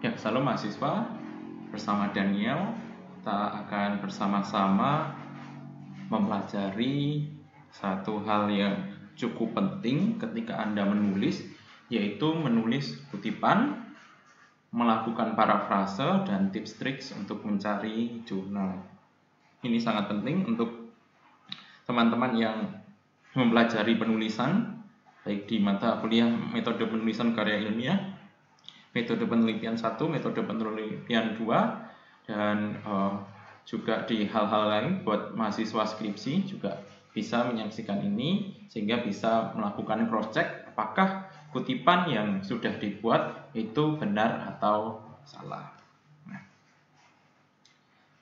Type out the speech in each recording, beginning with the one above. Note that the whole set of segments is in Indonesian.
Ya, halo mahasiswa, bersama Daniel, kita akan bersama-sama mempelajari satu hal yang cukup penting ketika Anda menulis, yaitu menulis kutipan, melakukan parafrase, dan tips-triks untuk mencari jurnal. Ini sangat penting untuk teman-teman yang mempelajari penulisan, baik di mata kuliah metode penulisan karya ilmiah, metode penelitian 1, metode penelitian 2, dan juga di hal-hal lain buat mahasiswa skripsi juga bisa menyaksikan ini sehingga bisa melakukan cross check apakah kutipan yang sudah dibuat itu benar atau salah. Nah,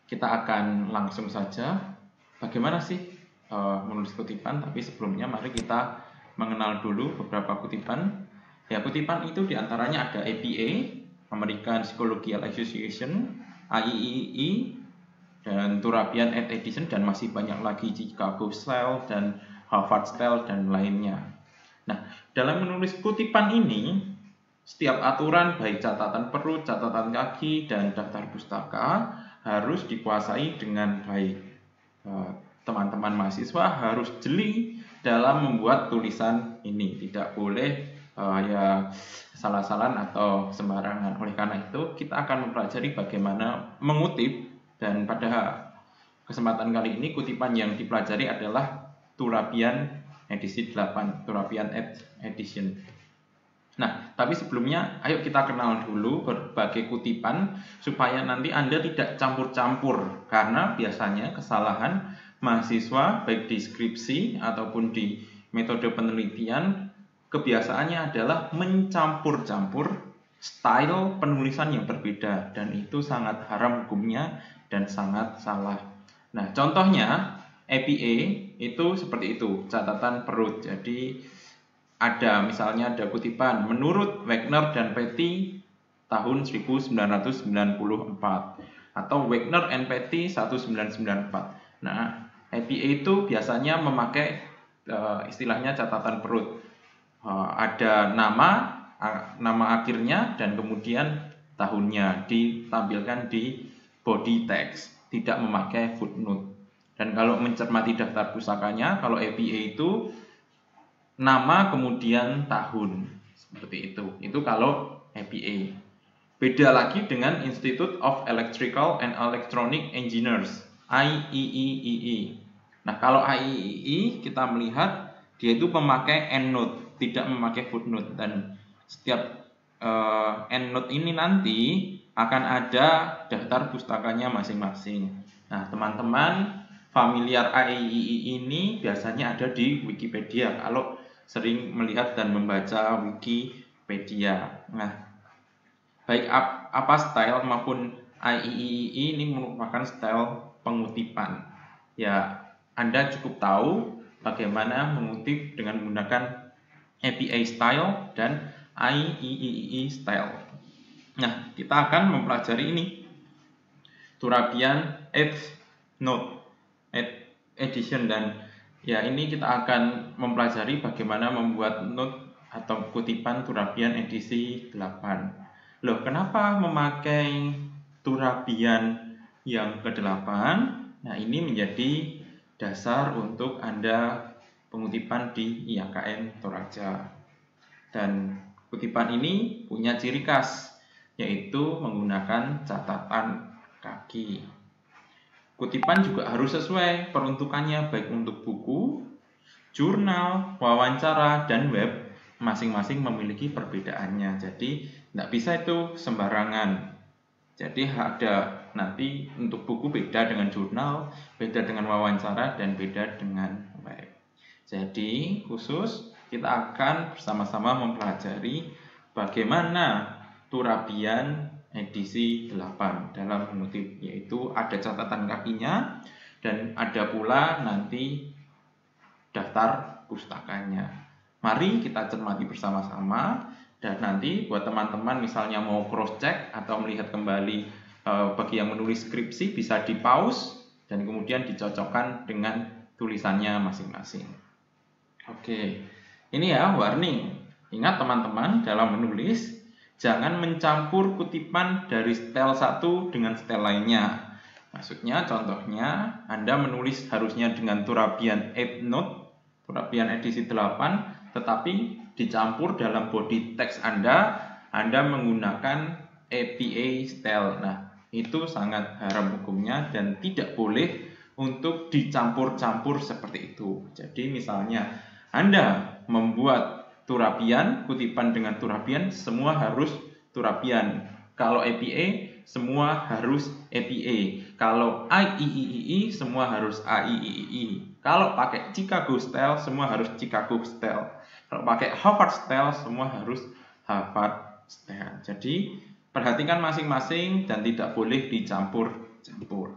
kita akan langsung saja bagaimana sih menulis kutipan, tapi sebelumnya mari kita mengenal dulu beberapa kutipan. Ya, kutipan itu diantaranya ada APA, American Psychological Association, IEEE, dan Turabian 8th Edition, dan masih banyak lagi Chicago Style dan Harvard Style dan lainnya. Nah, dalam menulis kutipan ini, setiap aturan baik catatan perut, catatan kaki, dan daftar pustaka harus dikuasai dengan baik. Teman-teman mahasiswa harus jeli dalam membuat tulisan ini, tidak boleh ya salah-salahan atau sembarangan. Oleh karena itu, kita akan mempelajari bagaimana mengutip, dan pada kesempatan kali ini kutipan yang dipelajari adalah Turabian edisi 8, Turabian 8th Edition. Nah, tapi sebelumnya ayo kita kenal dulu berbagai kutipan supaya nanti Anda tidak campur-campur, karena biasanya kesalahan mahasiswa baik di skripsi ataupun di metode penelitian kebiasaannya adalah mencampur-campur style penulisan yang berbeda, dan itu sangat haram hukumnya dan sangat salah. Nah, contohnya APA itu seperti itu, catatan perut. Jadi misalnya ada kutipan menurut Wagner dan Petty tahun 1994 atau Wagner and Petty 1994. Nah, APA itu biasanya memakai istilahnya catatan perut. Ada nama akhirnya dan kemudian tahunnya ditampilkan di body text, tidak memakai footnote. Dan kalau mencermati daftar pusakanya, kalau APA itu nama kemudian tahun, seperti itu. Itu kalau APA. Beda lagi dengan Institute of Electrical and Electronic Engineers, IEEE. Nah, kalau IEEE kita melihat dia itu memakai endnote, tidak memakai footnote, dan setiap endnote ini nanti akan ada daftar pustakanya masing-masing. Nah, teman-teman familiar IEEE ini biasanya ada di Wikipedia kalau sering melihat dan membaca Wikipedia. Nah, baik apa style maupun IEEE ini merupakan style pengutipan. Ya, Anda cukup tahu bagaimana mengutip dengan menggunakan APA style dan IEEE style. Nah, kita akan mempelajari ini. Turabian 8th Edition, dan ya ini kita akan mempelajari bagaimana membuat note atau kutipan Turabian edisi 8. Loh, kenapa memakai Turabian yang ke-8? Nah, ini menjadi dasar untuk Anda pengutipan di IAKN Toraja. Dan kutipan ini punya ciri khas, yaitu menggunakan catatan kaki. Kutipan juga harus sesuai peruntukannya, baik untuk buku, jurnal, wawancara, dan web. Masing-masing memiliki perbedaannya, jadi tidak bisa itu sembarangan. Jadi ada nanti untuk buku beda dengan jurnal, beda dengan wawancara, dan beda dengan web. Jadi khusus kita akan bersama-sama mempelajari bagaimana Turabian edisi 8 dalam mengutip, yaitu ada catatan kakinya dan ada pula nanti daftar pustakanya. Mari kita cermati bersama-sama, dan nanti buat teman-teman misalnya mau cross check atau melihat kembali bagi yang menulis skripsi bisa di pause dan kemudian dicocokkan dengan tulisannya masing-masing. Oke, ini ya warning. Ingat teman-teman, dalam menulis jangan mencampur kutipan dari setel satu dengan setel lainnya. Maksudnya, contohnya, Anda menulis harusnya dengan Turabian 8 note, Turabian edisi 8, tetapi dicampur dalam body text Anda menggunakan APA style. Nah, itu sangat haram hukumnya dan tidak boleh untuk dicampur-campur seperti itu. Jadi misalnya Anda membuat Turabian, kutipan dengan Turabian, semua harus Turabian. Kalau APA, semua harus APA. Kalau IEEE, semua harus IEEE. Kalau pakai Chicago style, semua harus Chicago style. Kalau pakai Harvard style, semua harus Harvard style. Jadi, perhatikan masing-masing dan tidak boleh dicampur-campur.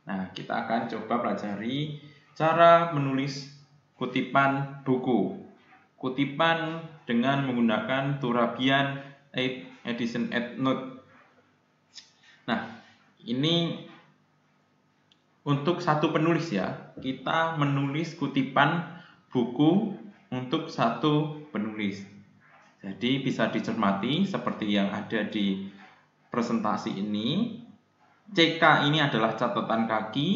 Nah, kita akan coba pelajari cara menulis kutipan buku. Kutipan dengan menggunakan Turabian 8 edition 8 note. Nah, ini untuk satu penulis ya. Kita menulis kutipan buku untuk satu penulis. Jadi bisa dicermati seperti yang ada di presentasi ini. CK ini adalah catatan kaki,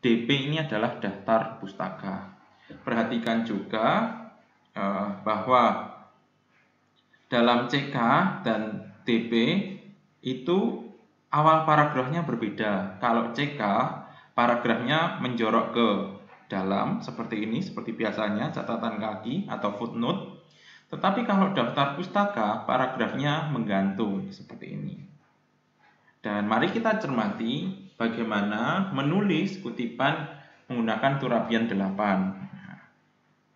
DP ini adalah daftar pustaka. Perhatikan juga bahwa dalam CK dan DP itu awal paragrafnya berbeda. Kalau CK, paragrafnya menjorok ke dalam seperti ini, seperti biasanya catatan kaki atau footnote. Tetapi kalau daftar pustaka, paragrafnya menggantung seperti ini. Dan mari kita cermati bagaimana menulis kutipan menggunakan Turabian 8.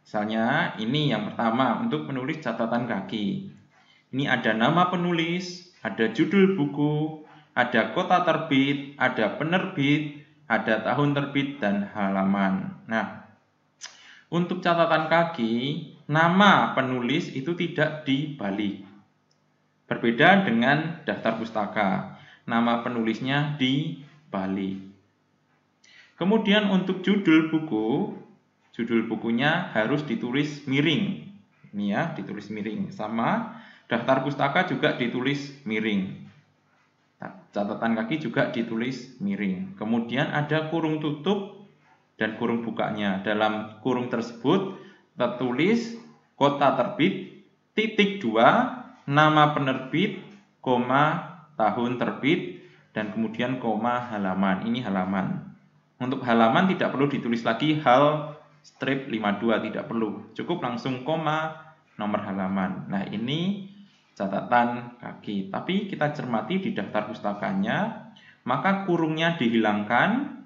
Misalnya ini yang pertama untuk menulis catatan kaki. Ini ada nama penulis, ada judul buku, ada kota terbit, ada penerbit, ada tahun terbit, dan halaman. Nah, untuk catatan kaki, nama penulis itu tidak dibalik. Berbeda dengan daftar pustaka, nama penulisnya dibalik. Kemudian untuk judul buku, judul bukunya harus ditulis miring. Ini ya, ditulis miring. Sama daftar pustaka juga ditulis miring. Catatan kaki juga ditulis miring. Kemudian ada kurung tutup dan kurung bukanya. Dalam kurung tersebut tertulis kota terbit, titik 2, nama penerbit, koma, tahun terbit, dan kemudian koma halaman. Ini halaman. Untuk halaman tidak perlu ditulis lagi hal strip 52, tidak perlu. Cukup langsung koma, nomor halaman. Nah, ini catatan kaki. Tapi kita cermati di daftar pustakanya, maka kurungnya dihilangkan,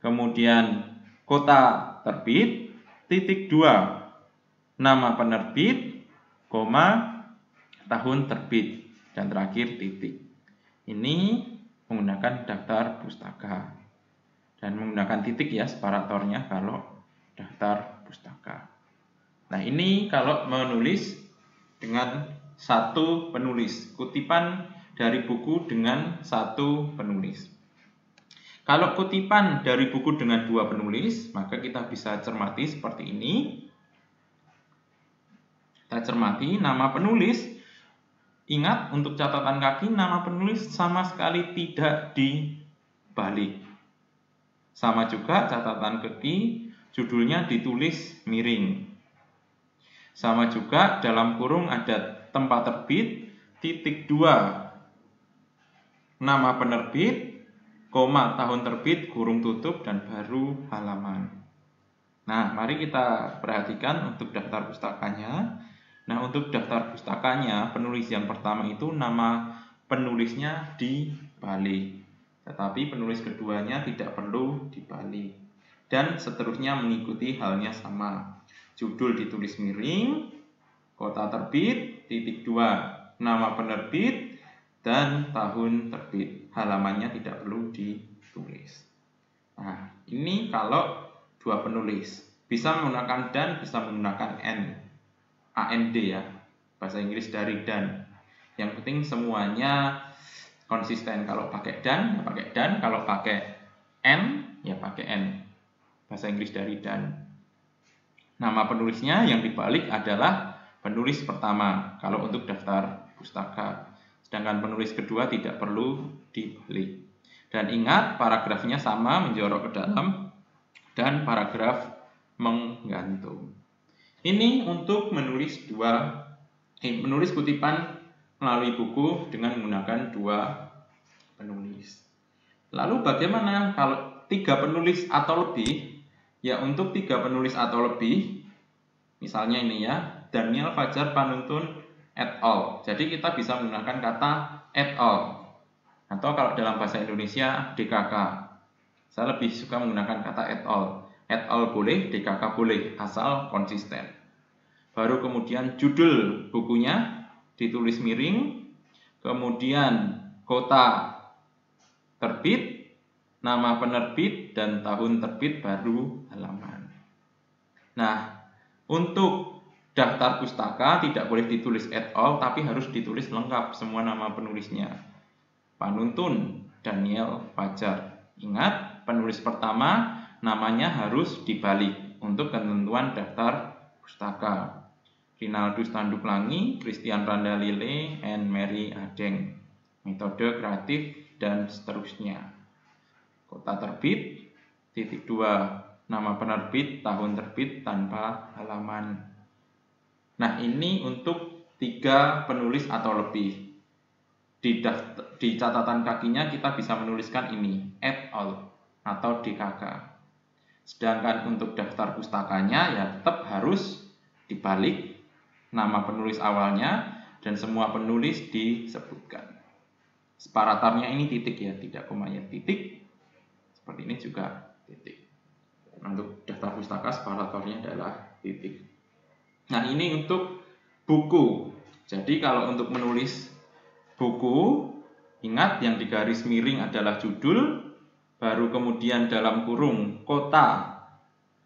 kemudian kota terbit, titik 2, nama penerbit, koma, tahun terbit, dan terakhir titik. Ini menggunakan daftar pustaka. Dan menggunakan titik ya separatornya kalau daftar pustaka. Nah, ini kalau menulis dengan satu penulis, kutipan dari buku dengan satu penulis. Kalau kutipan dari buku dengan dua penulis, maka kita bisa cermati seperti ini. Kita cermati nama penulis. Ingat, untuk catatan kaki, nama penulis sama sekali tidak dibalik. Sama juga catatan kaki, judulnya ditulis miring. Sama juga dalam kurung ada tempat terbit, titik 2, nama penerbit, koma, tahun terbit, kurung tutup, dan baru halaman. Nah, mari kita perhatikan untuk daftar pustakanya. Nah, untuk daftar pustakanya, penulis yang pertama itu nama penulisnya dibalik. Tetapi penulis keduanya tidak perlu dibalik. Dan seterusnya mengikuti halnya sama. Judul ditulis miring, kota terbit, titik 2, nama penerbit, dan tahun terbit. Halamannya tidak perlu ditulis. Nah, ini kalau dua penulis. Bisa menggunakan dan, bisa menggunakan n. AND ya, bahasa Inggris dari dan. Yang penting semuanya konsisten. Kalau pakai dan, ya pakai dan. Kalau pakai n, ya pakai n. Bahasa Inggris dari dan. Nama penulisnya yang dibalik adalah penulis pertama kalau untuk daftar pustaka. Sedangkan penulis kedua tidak perlu dibalik. Dan ingat, paragrafnya sama, menjorok ke dalam, dan paragraf menggantung. Ini untuk menulis kutipan melalui buku dengan menggunakan 2 penulis. Lalu bagaimana kalau 3 penulis atau lebih? Ya, untuk 3 penulis atau lebih, misalnya ini ya, Daniel Fajar Panuntun et al. Jadi kita bisa menggunakan kata et al. Atau kalau dalam bahasa Indonesia DKK. Saya lebih suka menggunakan kata et al. Et al boleh, DKK boleh, asal konsisten. Baru kemudian judul bukunya ditulis miring, kemudian kota terbit, nama penerbit, dan tahun terbit baru halaman. Nah, untuk daftar pustaka tidak boleh ditulis et al, tapi harus ditulis lengkap semua nama penulisnya. Panuntun Daniel Fajar. Ingat, penulis pertama namanya harus dibalik untuk ketentuan daftar pustaka. Rinaldus Tanduklangi, Christian Randalile, and Mary Adeng. Metode kreatif dan seterusnya. Kota terbit, titik 2, nama penerbit, tahun terbit tanpa halaman. Nah, ini untuk 3 penulis atau lebih. Di catatan kakinya kita bisa menuliskan ini, et al. Atau DKK. Sedangkan untuk daftar pustakanya ya tetap harus dibalik nama penulis awalnya dan semua penulis disebutkan. Separatornya ini titik ya, tidak koma ya, titik. Seperti ini juga titik. Untuk daftar pustaka separatornya adalah titik. Nah, ini untuk buku. Jadi kalau untuk menulis buku, ingat yang digaris miring adalah judul, baru kemudian dalam kurung kota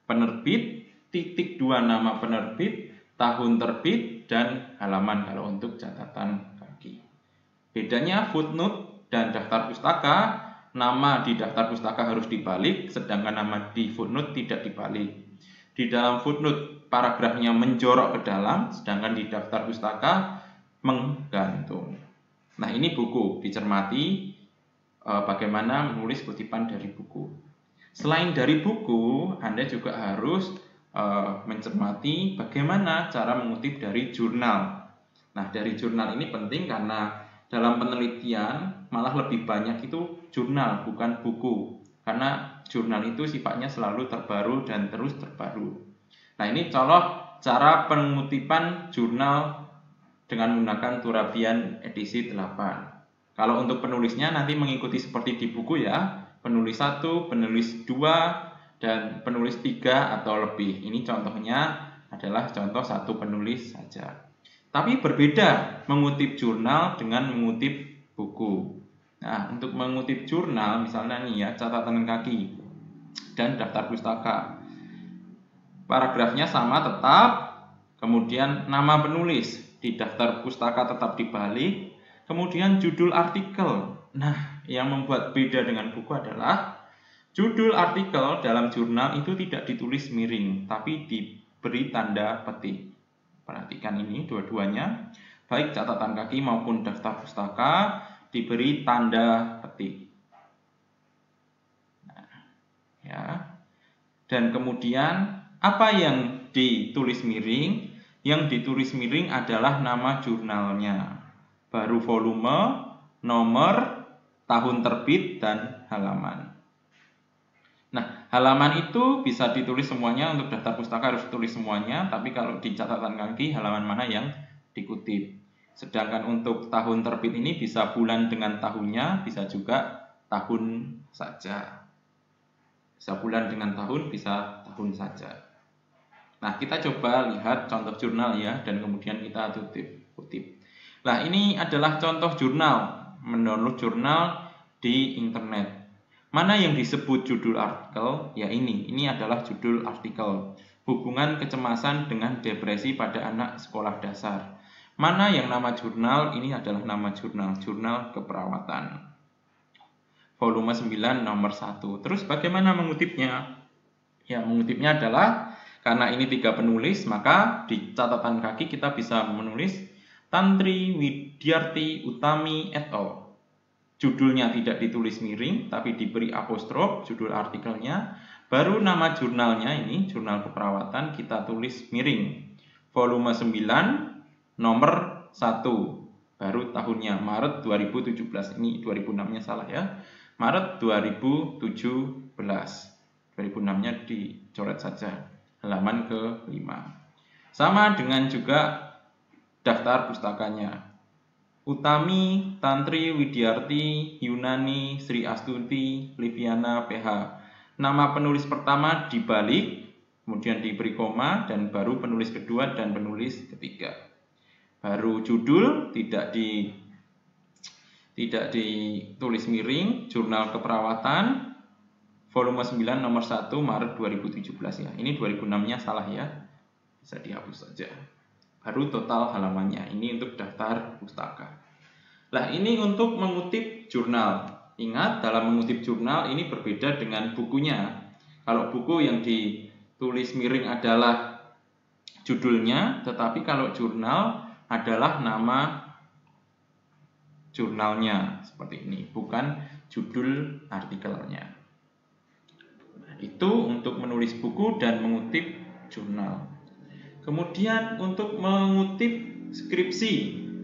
penerbit, titik 2 nama penerbit, tahun terbit, dan halaman kalau untuk catatan kaki. Bedanya footnote dan daftar pustaka, nama di daftar pustaka harus dibalik, sedangkan nama di footnote tidak dibalik. Di dalam footnote paragrafnya menjorok ke dalam, sedangkan di daftar pustaka menggantung. Nah, ini buku, dicermati bagaimana menulis kutipan dari buku. Selain dari buku, Anda juga harus mencermati bagaimana cara mengutip dari jurnal. Nah, dari jurnal ini penting karena dalam penelitian malah lebih banyak itu jurnal, bukan buku. Karena jurnal itu sifatnya selalu terbaru dan terus terbaru. Nah, ini contoh cara pengutipan jurnal dengan menggunakan Turabian edisi 8. Kalau untuk penulisnya nanti mengikuti seperti di buku ya, penulis 1, penulis 2, dan penulis 3 atau lebih. Ini contohnya adalah contoh 1 penulis saja. Tapi berbeda mengutip jurnal dengan mengutip buku. Nah, untuk mengutip jurnal, misalnya nih ya, catatan kaki dan daftar pustaka. Paragrafnya sama tetap, kemudian nama penulis di daftar pustaka tetap dibalik, kemudian judul artikel. Nah, yang membuat beda dengan buku adalah judul artikel dalam jurnal itu tidak ditulis miring, tapi diberi tanda petik. Perhatikan ini dua-duanya, baik catatan kaki maupun daftar pustaka diberi tanda petik. Nah, ya. Dan kemudian apa yang ditulis miring? Yang ditulis miring adalah nama jurnalnya, baru volume, nomor, tahun terbit, dan halaman. Nah, halaman itu bisa ditulis semuanya, untuk daftar pustaka harus tulis semuanya, tapi kalau di catatan kaki halaman mana yang dikutip. Sedangkan untuk tahun terbit ini bisa bulan dengan tahunnya, bisa juga tahun saja. Bisa bulan dengan tahun, bisa tahun saja. Nah, kita coba lihat contoh jurnal ya, dan kemudian kita kutip. Nah, ini adalah contoh jurnal, mendownload jurnal di internet. Mana yang disebut judul artikel? Ya ini adalah judul artikel. Hubungan kecemasan dengan depresi pada anak sekolah dasar. Mana yang nama jurnal? Ini adalah nama jurnal, jurnal keperawatan. Volume 9 nomor 1. Terus bagaimana mengutipnya? Ya, mengutipnya adalah karena ini 3 penulis, maka di catatan kaki kita bisa menulis Tantri Widyarti Utami et al. Judulnya tidak ditulis miring, tapi diberi apostrof, judul artikelnya. Baru nama jurnalnya ini, Jurnal Keperawatan, kita tulis miring. Volume 9, nomor 1. Baru tahunnya, Maret 2017. Ini 2006-nya salah ya. Maret 2017. 2006-nya dicoret saja. Halaman ke-5. Sama dengan juga daftar pustakanya. Utami, Tantri, Widyarti, Yunani, Sri Astuti, Liviana, PH. Nama penulis pertama dibalik, kemudian diberi koma, dan baru penulis kedua dan penulis ketiga. Baru judul tidak ditulis miring, Jurnal Keperawatan, volume 9 nomor 1 Maret 2017 ya. Ini 2006-nya salah ya. Bisa dihapus saja. Baru total halamannya. Ini untuk daftar pustaka. Nah, ini untuk mengutip jurnal. Ingat, dalam mengutip jurnal ini berbeda dengan bukunya. Kalau buku yang ditulis miring adalah judulnya, tetapi kalau jurnal adalah nama jurnalnya. Seperti ini, bukan judul artikelnya. Nah, itu untuk menulis buku dan mengutip jurnal. Kemudian untuk mengutip skripsi,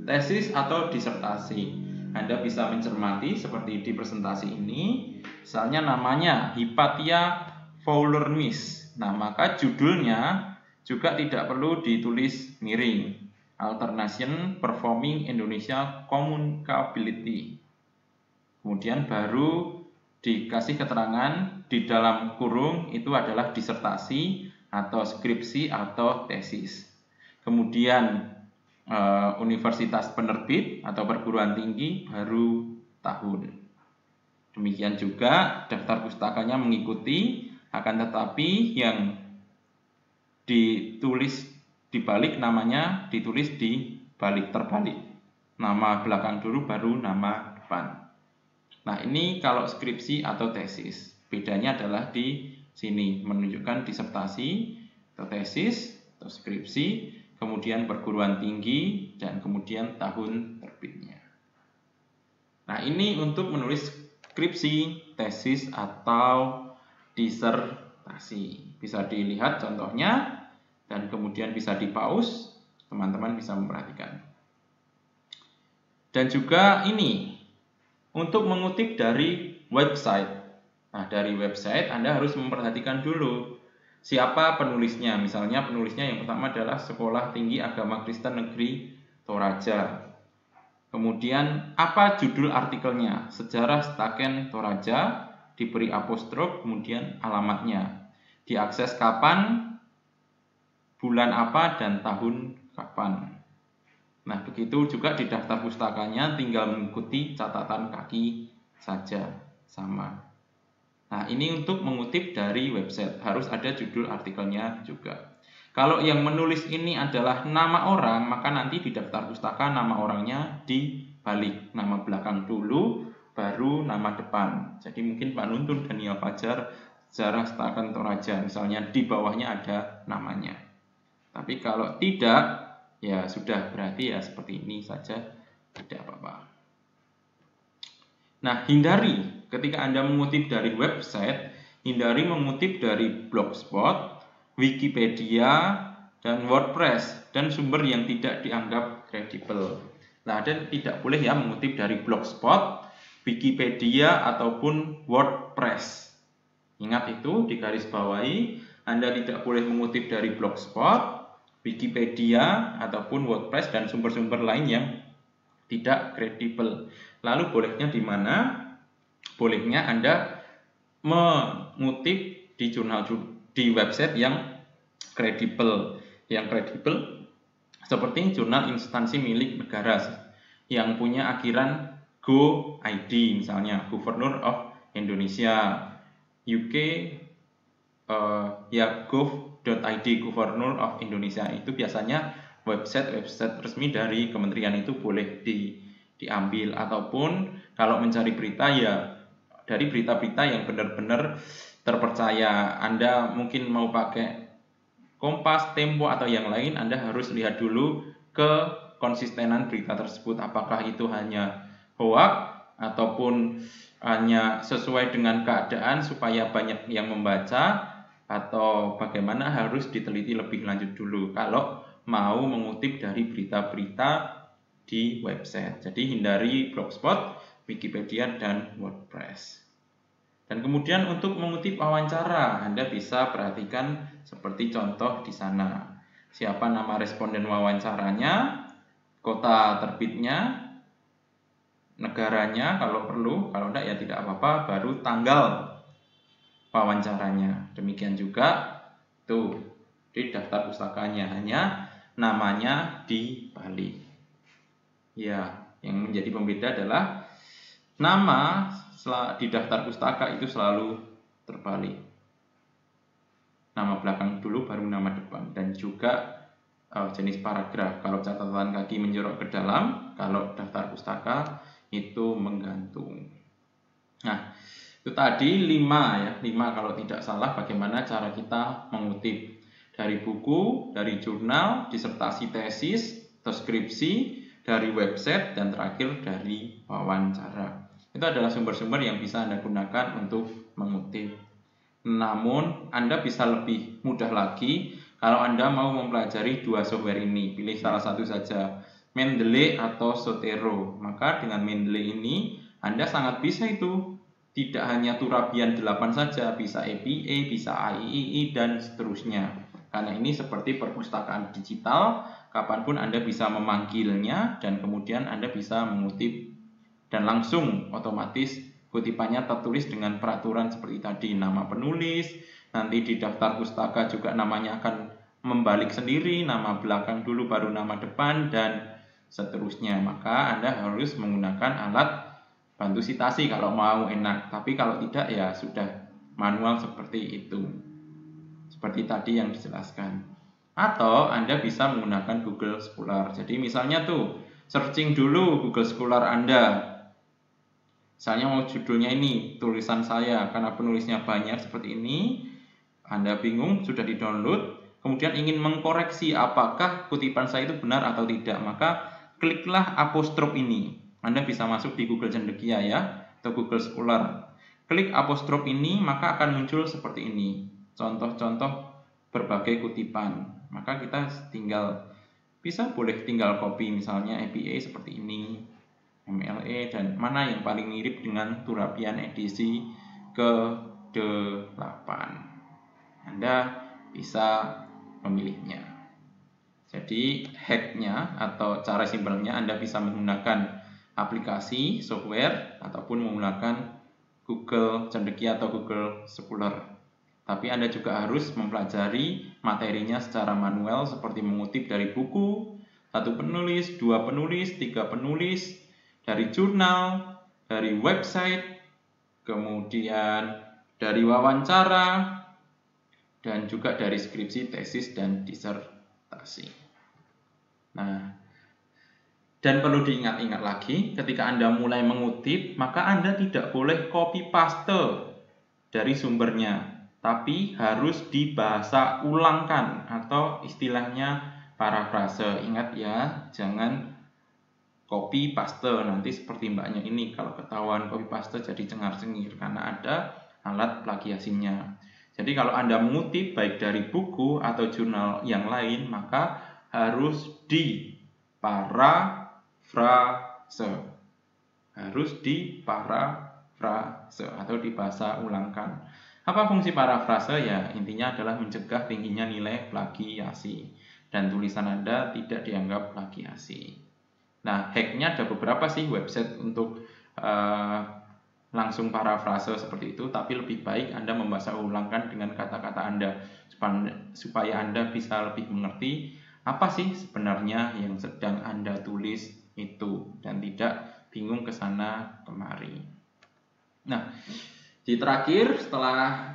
tesis atau disertasi, Anda bisa mencermati seperti di presentasi ini. Misalnya namanya Hypatia Fowler-Smith. Nah, maka judulnya juga tidak perlu ditulis miring. Alternation Performing Indonesia Communicability. Kemudian baru dikasih keterangan di dalam kurung itu adalah disertasi atau skripsi atau tesis. Kemudian universitas penerbit atau perguruan tinggi baru tahun. Demikian juga daftar pustakanya mengikuti, akan tetapi yang ditulis dibalik namanya ditulis di balik terbalik. Nama belakang dulu baru nama depan. Nah, ini kalau skripsi atau tesis. Bedanya adalah di sini menunjukkan disertasi atau tesis atau skripsi, kemudian perguruan tinggi, dan kemudian tahun terbitnya. Nah, ini untuk menulis skripsi, tesis, atau disertasi. Bisa dilihat contohnya, dan kemudian bisa di-pause, teman-teman bisa memperhatikan. Dan juga ini, untuk mengutip dari website. Nah, dari website Anda harus memperhatikan dulu siapa penulisnya. Misalnya penulisnya yang pertama adalah Sekolah Tinggi Agama Kristen Negeri Toraja. Kemudian apa judul artikelnya? Sejarah Staken Toraja, diberi apostrof, kemudian alamatnya. Diakses kapan, bulan apa, dan tahun kapan. Nah, begitu juga di daftar pustakanya tinggal mengikuti catatan kaki saja, sama. Nah, ini untuk mengutip dari website, harus ada judul artikelnya juga. Kalau yang menulis ini adalah nama orang, maka nanti di daftar pustaka nama orangnya dibalik. Nama belakang dulu, baru nama depan. Jadi mungkin Pak Nuntun Daniel Fajar, Sejarah Staken Toraja, misalnya di bawahnya ada namanya. Tapi kalau tidak, ya sudah, berarti ya seperti ini saja, tidak apa-apa. Nah, hindari ketika Anda mengutip dari website, hindari mengutip dari Blogspot, Wikipedia, dan WordPress, dan sumber yang tidak dianggap kredibel. Nah, dan tidak boleh ya mengutip dari Blogspot, Wikipedia, ataupun WordPress. Ingat itu, digarisbawahi, Anda tidak boleh mengutip dari Blogspot, Wikipedia, ataupun WordPress, dan sumber-sumber lain yang tidak kredibel. Lalu bolehnya di mana? Bolehnya Anda mengutip di jurnal, di website yang kredibel. Yang kredibel seperti jurnal instansi milik negara yang punya akhiran go.id, misalnya Governor of Indonesia, UK ya gov.id, Governor of Indonesia. Itu biasanya website resmi dari kementerian itu boleh diambil, ataupun kalau mencari berita ya dari berita-berita yang benar-benar terpercaya. Anda mungkin mau pakai Kompas, Tempo, atau yang lain, Anda harus lihat dulu ke kekonsistenan berita tersebut, apakah itu hanya hoax ataupun hanya sesuai dengan keadaan supaya banyak yang membaca, atau bagaimana harus diteliti lebih lanjut dulu kalau mau mengutip dari berita-berita di website. Jadi hindari Blogspot, Wikipedia, dan WordPress. Dan kemudian untuk mengutip wawancara, Anda bisa perhatikan seperti contoh di sana. Siapa nama responden wawancaranya, kota terbitnya, negaranya kalau perlu, kalau tidak ya tidak apa-apa, baru tanggal wawancaranya. Demikian juga tuh di daftar pustakanya hanya namanya dibalik. Ya, yang menjadi pembeda adalah nama di daftar pustaka itu selalu terbalik. Nama belakang dulu baru nama depan, dan juga jenis paragraf. Kalau catatan kaki menjorok ke dalam, kalau daftar pustaka itu menggantung. Nah, itu tadi 5 ya, 5 kalau tidak salah bagaimana cara kita mengutip dari buku, dari jurnal, disertasi tesis, atau skripsi, dari website, dan terakhir dari wawancara. Itu adalah sumber-sumber yang bisa Anda gunakan untuk mengutip. Namun, Anda bisa lebih mudah lagi kalau Anda mau mempelajari 2 software ini. Pilih salah satu saja, Mendeley atau Zotero. Maka dengan Mendeley ini, Anda sangat bisa itu. Tidak hanya Turabian 8 saja, bisa APA, bisa IEEE, dan seterusnya. Karena ini seperti perpustakaan digital, kapanpun Anda bisa memanggilnya, dan kemudian Anda bisa mengutip dan langsung otomatis kutipannya tertulis dengan peraturan seperti tadi, nama penulis, nanti di daftar pustaka juga namanya akan membalik sendiri, nama belakang dulu baru nama depan, dan seterusnya. Maka Anda harus menggunakan alat bantu citasi kalau mau enak, tapi kalau tidak ya sudah manual seperti itu. Seperti tadi yang dijelaskan. Atau Anda bisa menggunakan Google Scholar. Jadi misalnya tuh, searching dulu Google Scholar Anda. Misalnya mau judulnya ini, tulisan saya, karena penulisnya banyak seperti ini, Anda bingung, sudah di-download, kemudian ingin mengkoreksi apakah kutipan saya itu benar atau tidak, maka kliklah apostrof ini. Anda bisa masuk di Google Cendekia ya, atau Google Scholar. Klik apostrof ini, maka akan muncul seperti ini. Contoh-contoh berbagai kutipan. Maka kita boleh tinggal copy, misalnya APA seperti ini, MLE, dan mana yang paling mirip dengan Turabian edisi ke-8. Anda bisa memilihnya. Jadi hacknya atau cara simpelnya Anda bisa menggunakan aplikasi, software, ataupun menggunakan Google Cendekia atau Google Scholar. Tapi Anda juga harus mempelajari materinya secara manual seperti mengutip dari buku, 1 penulis, 2 penulis, 3 penulis, dari jurnal, dari website, kemudian dari wawancara, dan juga dari skripsi, tesis, dan disertasi. Nah, dan perlu diingat-ingat lagi, ketika Anda mulai mengutip, maka Anda tidak boleh copy paste dari sumbernya, tapi harus dibahasa ulangkan atau istilahnya parafrase. Ingat ya, jangan copy paste, nanti seperti mbaknya ini, kalau ketahuan copy paste jadi cengar-cengir karena ada alat plagiasinya. Jadi kalau Anda mengutip baik dari buku atau jurnal yang lain, maka harus diparafrase. Harus diparafrase atau dibahasa ulangkan. Apa fungsi parafrase? Ya, intinya adalah mencegah tingginya nilai plagiasi dan tulisan Anda tidak dianggap plagiasi. Nah, hacknya ada beberapa sih website untuk langsung parafrase seperti itu, tapi lebih baik Anda membaca ulangkan dengan kata-kata Anda supaya Anda bisa lebih mengerti apa sih sebenarnya yang sedang Anda tulis itu dan tidak bingung ke sana kemari. Nah, di terakhir setelah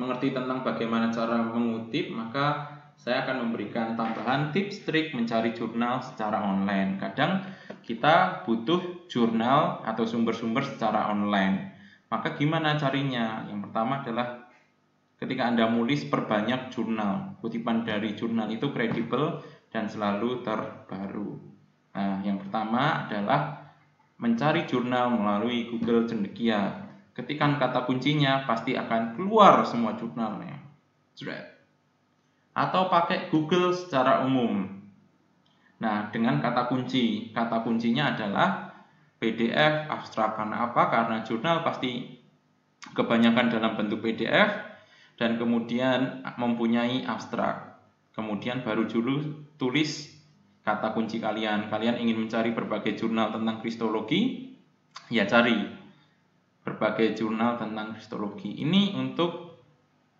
mengerti tentang bagaimana cara mengutip, maka saya akan memberikan tambahan tips trik mencari jurnal secara online. Kadang kita butuh jurnal atau sumber-sumber secara online. Maka gimana carinya? Yang pertama adalah ketika Anda nulis, perbanyak jurnal. Kutipan dari jurnal itu kredibel dan selalu terbaru. Nah, yang pertama adalah mencari jurnal melalui Google Cendekia. Ketikkan kata kuncinya, pasti akan keluar semua jurnalnya. Atau pakai Google secara umum. Nah, dengan kata kuncinya adalah PDF, abstrak. Karena apa? Karena jurnal pasti kebanyakan dalam bentuk PDF dan kemudian mempunyai abstrak. Kemudian baru dulu tulis kata kunci kalian. Kalian ingin mencari berbagai jurnal tentang kristologi, ya cari berbagai jurnal tentang kristologi. Ini untuk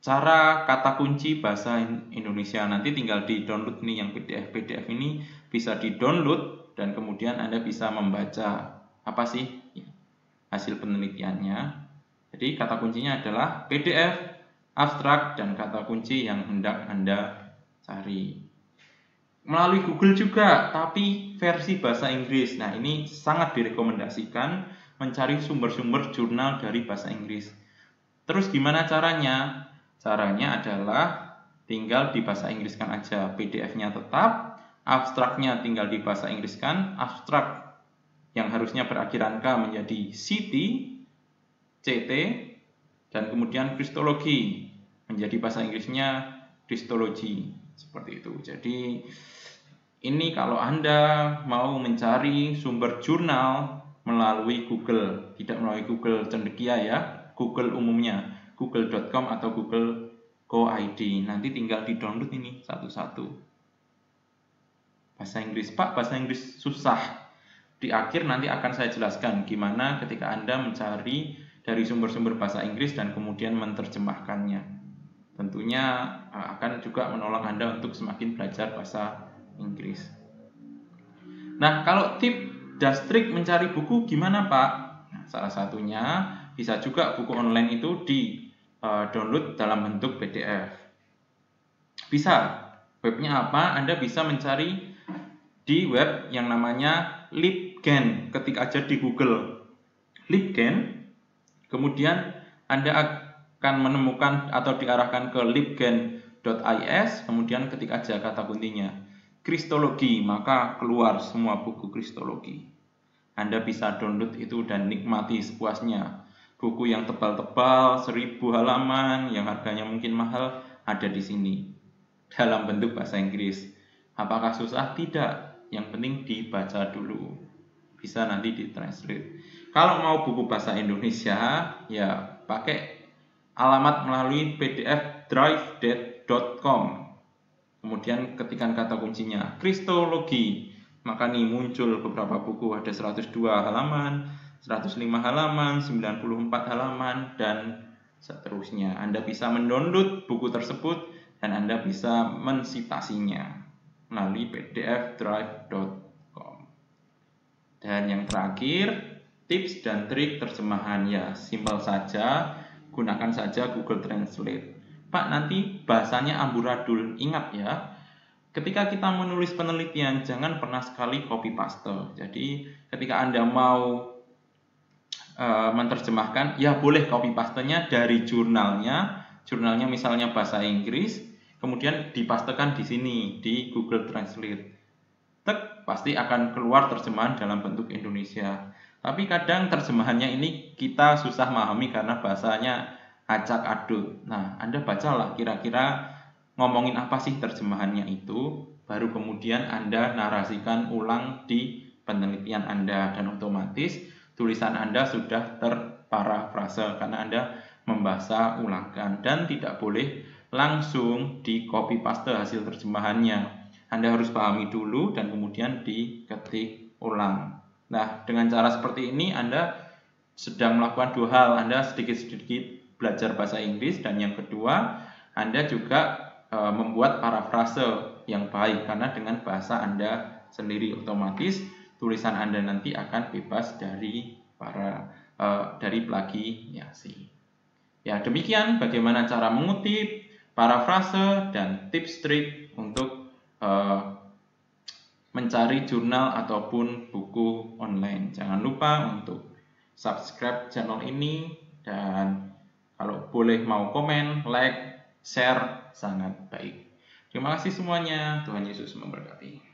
cara kata kunci bahasa Indonesia. Nanti tinggal di-download nih yang PDF ini bisa di-download dan kemudian Anda bisa membaca apa sih hasil penelitiannya. Jadi kata kuncinya adalah PDF, abstrak, dan kata kunci yang hendak Anda cari. Melalui Google juga, tapi versi bahasa Inggris. Nah, ini sangat direkomendasikan mencari sumber-sumber jurnal dari bahasa Inggris. Terus gimana caranya? Caranya adalah tinggal di bahasa Inggriskan aja. PDF-nya tetap, abstraknya tinggal di bahasa Inggriskan. Abstrak yang harusnya berakhiran K menjadi CT, CT, dan kemudian kristologi menjadi bahasa Inggrisnya kristologi. Seperti itu. Jadi ini kalau Anda mau mencari sumber jurnal melalui Google, tidak melalui Google Cendekia ya, Google umumnya, google.com atau Google Go.id. Nanti tinggal di-download ini satu-satu. Bahasa Inggris, Pak, bahasa Inggris susah. Di akhir nanti akan saya jelaskan gimana ketika Anda mencari dari sumber-sumber bahasa Inggris dan kemudian menerjemahkannya. Tentunya akan juga menolong Anda untuk semakin belajar bahasa Inggris. Nah, kalau tip dan trik mencari buku gimana, Pak? Nah, salah satunya bisa juga buku online itu di-download dalam bentuk PDF. Bisa. Webnya apa? Anda bisa mencari di web yang namanya Libgen. Ketik aja di Google Libgen, kemudian Anda akan menemukan atau diarahkan ke libgen.is, kemudian ketik aja kata kuncinya kristologi, maka keluar semua buku kristologi. Anda bisa download itu dan nikmati sepuasnya. Buku yang tebal-tebal 1000 halaman yang harganya mungkin mahal ada di sini dalam bentuk bahasa Inggris. Apakah susah? Tidak. Yang penting dibaca dulu. Bisa nanti ditranslate. Kalau mau buku bahasa Indonesia, ya pakai alamat melalui pdfdrive.com. Kemudian ketikkan kata kuncinya kristologi. Maka nih muncul beberapa buku, ada 102 halaman, 105 halaman, 94 halaman, dan seterusnya. Anda bisa mendownload buku tersebut dan Anda bisa mensitasinya melalui pdfdrive.com. Dan yang terakhir, tips dan trik terjemahan, ya simpel saja. Gunakan saja Google Translate. Pak, nanti bahasanya amburadul. Ingat ya, ketika kita menulis penelitian, jangan pernah sekali copy paste. Jadi, ketika Anda mau menerjemahkan, ya boleh copy pastenya dari jurnalnya misalnya bahasa Inggris, kemudian dipastekan di sini, di Google Translate. Tek, pasti akan keluar terjemahan dalam bentuk Indonesia. Tapi kadang terjemahannya ini kita susah memahami karena bahasanya acak adut. Nah, Anda bacalah kira-kira ngomongin apa sih terjemahannya itu, baru kemudian Anda narasikan ulang di penelitian Anda dan otomatis tulisan Anda sudah terparafrase karena Anda membaca ulangkan dan tidak boleh langsung di copy paste hasil terjemahannya. Anda harus pahami dulu dan kemudian diketik ulang. Nah, dengan cara seperti ini Anda sedang melakukan dua hal. Anda sedikit-sedikit belajar bahasa Inggris dan yang kedua, Anda juga membuat parafrase yang baik karena dengan bahasa Anda sendiri otomatis tulisan Anda nanti akan bebas dari plagiasi. Ya, demikian bagaimana cara mengutip, parafrase dan tips trik untuk mencari jurnal ataupun buku online. Jangan lupa untuk subscribe channel ini dan kalau boleh mau komen, like, share, sangat baik. Terima kasih semuanya. Tuhan Yesus memberkati.